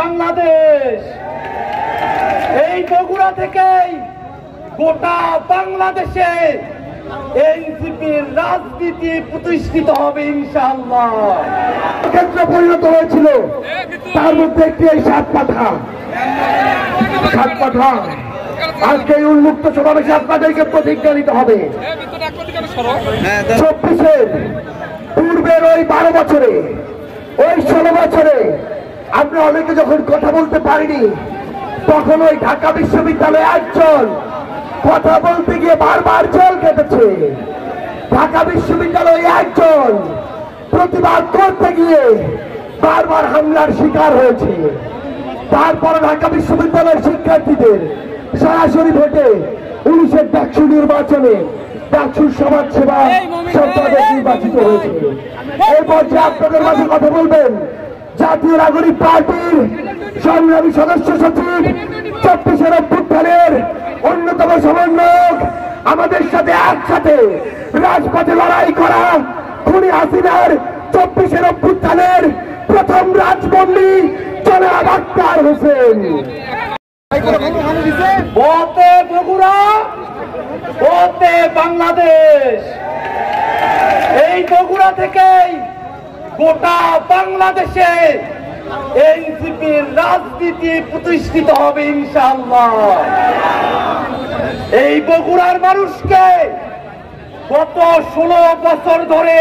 বাংলাদেশ। এই বগুড়া থেকেই গোটা বাংলাদেশে এনসিপির রাজনীতি প্রতিষ্ঠিত হবে ইনশাআল্লাহ। ক্ষেত্রে পরিণত হয়েছিল, তার মধ্যে একটি এই সাত পাঠা আজকে এই উন্মুক্ত সমাবেশে আপনাদেরকে প্রতিজ্ঞা নিতে হবে। 24-এর পূর্বের ওই 12 বছরে, ওই 16 বছরে আমরা অনেকে যখন কথা বলতে পারিনি, তখন ওই ঢাকা বিশ্ববিদ্যালয়ে একজন কথা বলতে গিয়ে বারবার জেল কেটেছে। ঢাকা বিশ্ববিদ্যালয়ে একজন প্রতিবাদ করতে গিয়ে বারবার হামলার শিকার হয়েছে। তারপর ঢাকা বিশ্ববিদ্যালয়ের শিক্ষার্থীদের সরাসরি ভোটে 19-এর ডাকসু নির্বাচনে ডাকসুর সমাজসেবা সম্পাদক নির্বাচিত হয়েছে। এই পর্যায়ে আপনাদের মাঝে কথা বলবেন জাতীয় নাগরিক পার্টির সংগ্রামী সদস্য সচিব, 24-এর অভ্যুত্থানের অন্যতম সমন্বয়ক, আমাদের সাথে একসাথে রাজপথে লড়াই করা খুনি হাসিনার 24-এর অভ্যুত্থানের প্রথম রাজবন্দী জনাব আক্তার হোসেন। ওতে বগুড়া, ওতে বাংলাদেশ। এই বগুড়া থেকেই গোটা বাংলাদেশে এনসিপির রাজনীতি প্রতিষ্ঠিত হবে ইনশাআল্লাহ। এই বগুড়ার মানুষকে গত 16 বছর ধরে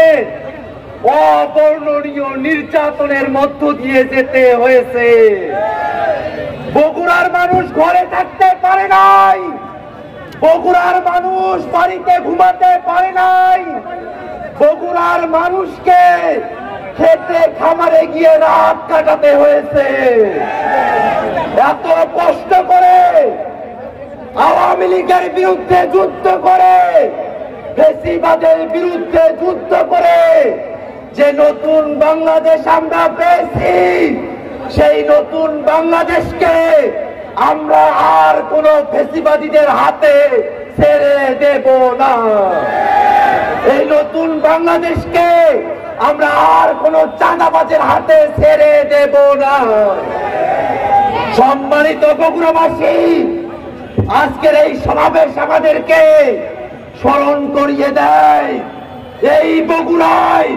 অবর্ণনীয় নির্যাতনের মধ্য দিয়ে যেতে হয়েছে। বগুড়ার মানুষ ঘরে থাকতে পারে নাই, বগুড়ার মানুষ বাড়িতে ঘুমাতে পারে নাই, বগুড়ার মানুষকে খেতে খামারে গিয়ে রাত কাটাতে হয়েছে। এত কষ্ট করে আওয়ামী লীগের বিরুদ্ধে যুদ্ধ করে, ফ্যাসিবাদের বিরুদ্ধে যুদ্ধ করে যে নতুন বাংলাদেশ আমরা পেয়েছি, সেই নতুন বাংলাদেশকে আমরা আর কোন ফ্যাসিবাদীদের হাতে ছেড়ে দেব না। এই নতুন বাংলাদেশকে আমরা আর কোন চাঁদাবাজের হাতে ছেড়ে দেব না। সম্মানিত বগুড়াবাসী, আজকের এই সমাবেশ আমাদেরকে স্মরণ করিয়ে দেয় এই বগুড়ায়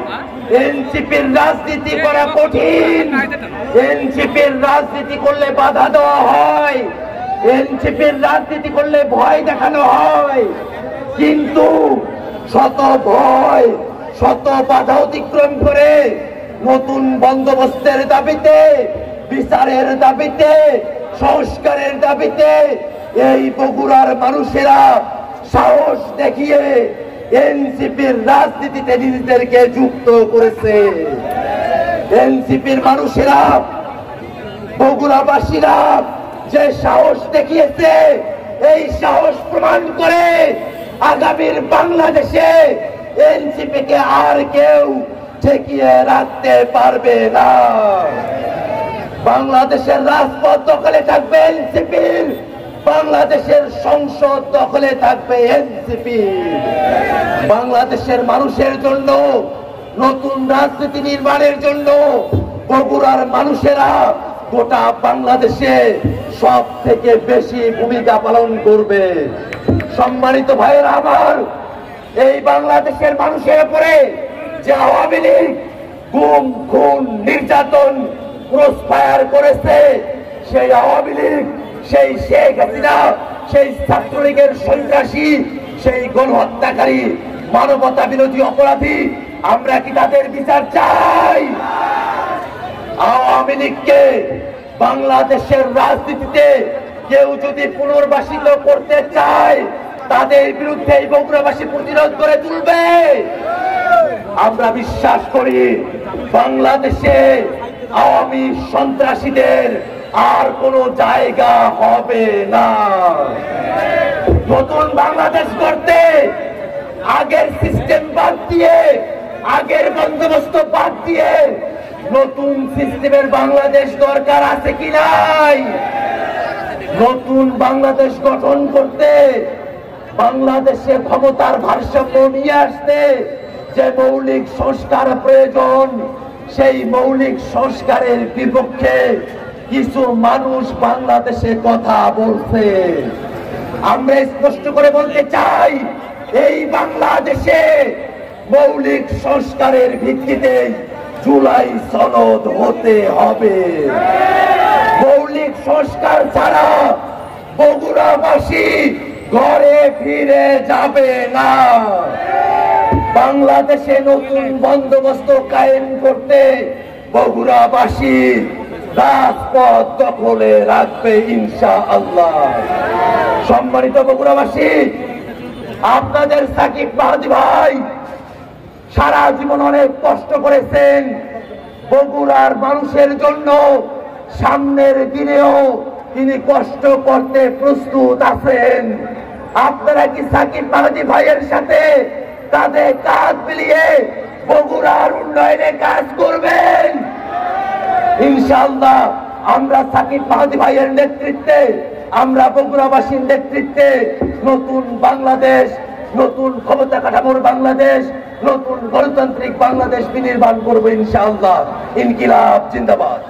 এনসিপির রাজনীতি করা কঠিন। এনসিপির রাজনীতি করলে বাধা দেওয়া হয়, এনসিপির রাজনীতি করলে ভয় দেখানো হয়, কিন্তু শত ভয় শত বাধা অতিক্রম করে নতুন বন্দোবস্তের দাবিতে, বিচারের দাবিতে, সংস্কারের দাবিতে এই বগুড়ার মানুষেরা সাহস দেখিয়ে এনসিপির রাজনীতিতে নিজেদেরকে যুক্ত করেছে। এনসিপির মানুষেরা, বগুড়াবাসীরা যে সাহস দেখিয়েছে, এই সাহস প্রমাণ করে আগামীর বাংলাদেশে এনসিপিকে আর কেউ ঠেকিয়ে রাখতে পারবে না। বাংলাদেশের রাজপথ দখলে থাকবে এনসিপির, বাংলাদেশের সংসদ দখলে থাকবে এনসিপি। বাংলাদেশের মানুষের জন্য, নতুন রাজনীতি নির্মাণের জন্য বগুড়ার মানুষেরা গোটা বাংলাদেশে সব থেকে বেশি ভূমিকা পালন করবে। সম্মানিত ভাইয়েরা আমার, এই বাংলাদেশের মানুষের উপরে যে আওয়ামী লীগ গুম, খুন, নির্যাতন, ক্রসফায়ার করেছে, সেই আওয়ামী লীগ, সেই শেখ হাসিনা, সেই ছাত্রলীগের সন্ত্রাসী, সেই গণহত্যাকারী, মানবতা বিরোধী অপরাধী, আমরা কি তাদের বিচার চাই? আওয়ামী লীগকে বাংলাদেশের রাজনীতিতে কেউ যদি পুনর্বাসিত করতে চায়, তাদের বিরুদ্ধে এই বগুড়াবাসী প্রতিরোধ করে তুলবে। আমরা বিশ্বাস করি বাংলাদেশে আওয়ামী সন্ত্রাসীদের আর কোনো জায়গা হবে না। নতুন বাংলাদেশ করতে আগের সিস্টেম বাদ দিয়ে, আগের বন্দোবস্ত বাদ দিয়ে নতুন সিস্টেমের বাংলাদেশ দরকার আছে কি নাই? নতুন বাংলাদেশ গঠন করতে, বাংলাদেশে ক্ষমতার ভারসাম্য নিয়ে আসতে যে মৌলিক সংস্কার প্রয়োজন, সেই মৌলিক সংস্কারের বিপক্ষে কিছু মানুষ বাংলাদেশে কথা বলছে। আমরা স্পষ্ট করে বলতে চাই, এই বাংলাদেশে মৌলিক সংস্কারের ভিত্তিতে জুলাই সনদ হতে হবে। মৌলিক সংস্কার ছাড়া বগুড়াবাসী ঘরে ফিরে যাবে না। বাংলাদেশে নতুন বন্দোবস্ত কায়েম করতে বগুড়াবাসী রাজপথ দখলে রাখবে ইনশাআল্লাহ। সম্মানিত বগুড়াবাসী, আপনাদের সাকিব মাহাদি ভাই সারা জীবন অনেক কষ্ট করেছেন বগুড়ার মানুষের জন্য। সামনের দিনেও তিনি কষ্ট করতে প্রস্তুত আছেন। আপনারা কি সাকিব মাহাদি ভাইয়ের সাথে তাদের কাঁধ মিলিয়ে বগুড়ার উন্নয়নে কাজ করবেন? ইনশাআল্লাহ আমরা সাকিব মাহাদি ভাইয়ের নেতৃত্বে, আমরা বগুড়াবাসীর নেতৃত্বে নতুন বাংলাদেশ, নতুন ক্ষমতা কাঠামোর বাংলাদেশ, নতুন গণতান্ত্রিক বাংলাদেশ বিনির্মাণ করবো ইনশাআল্লাহ। ইনকিলাব জিন্দাবাদ।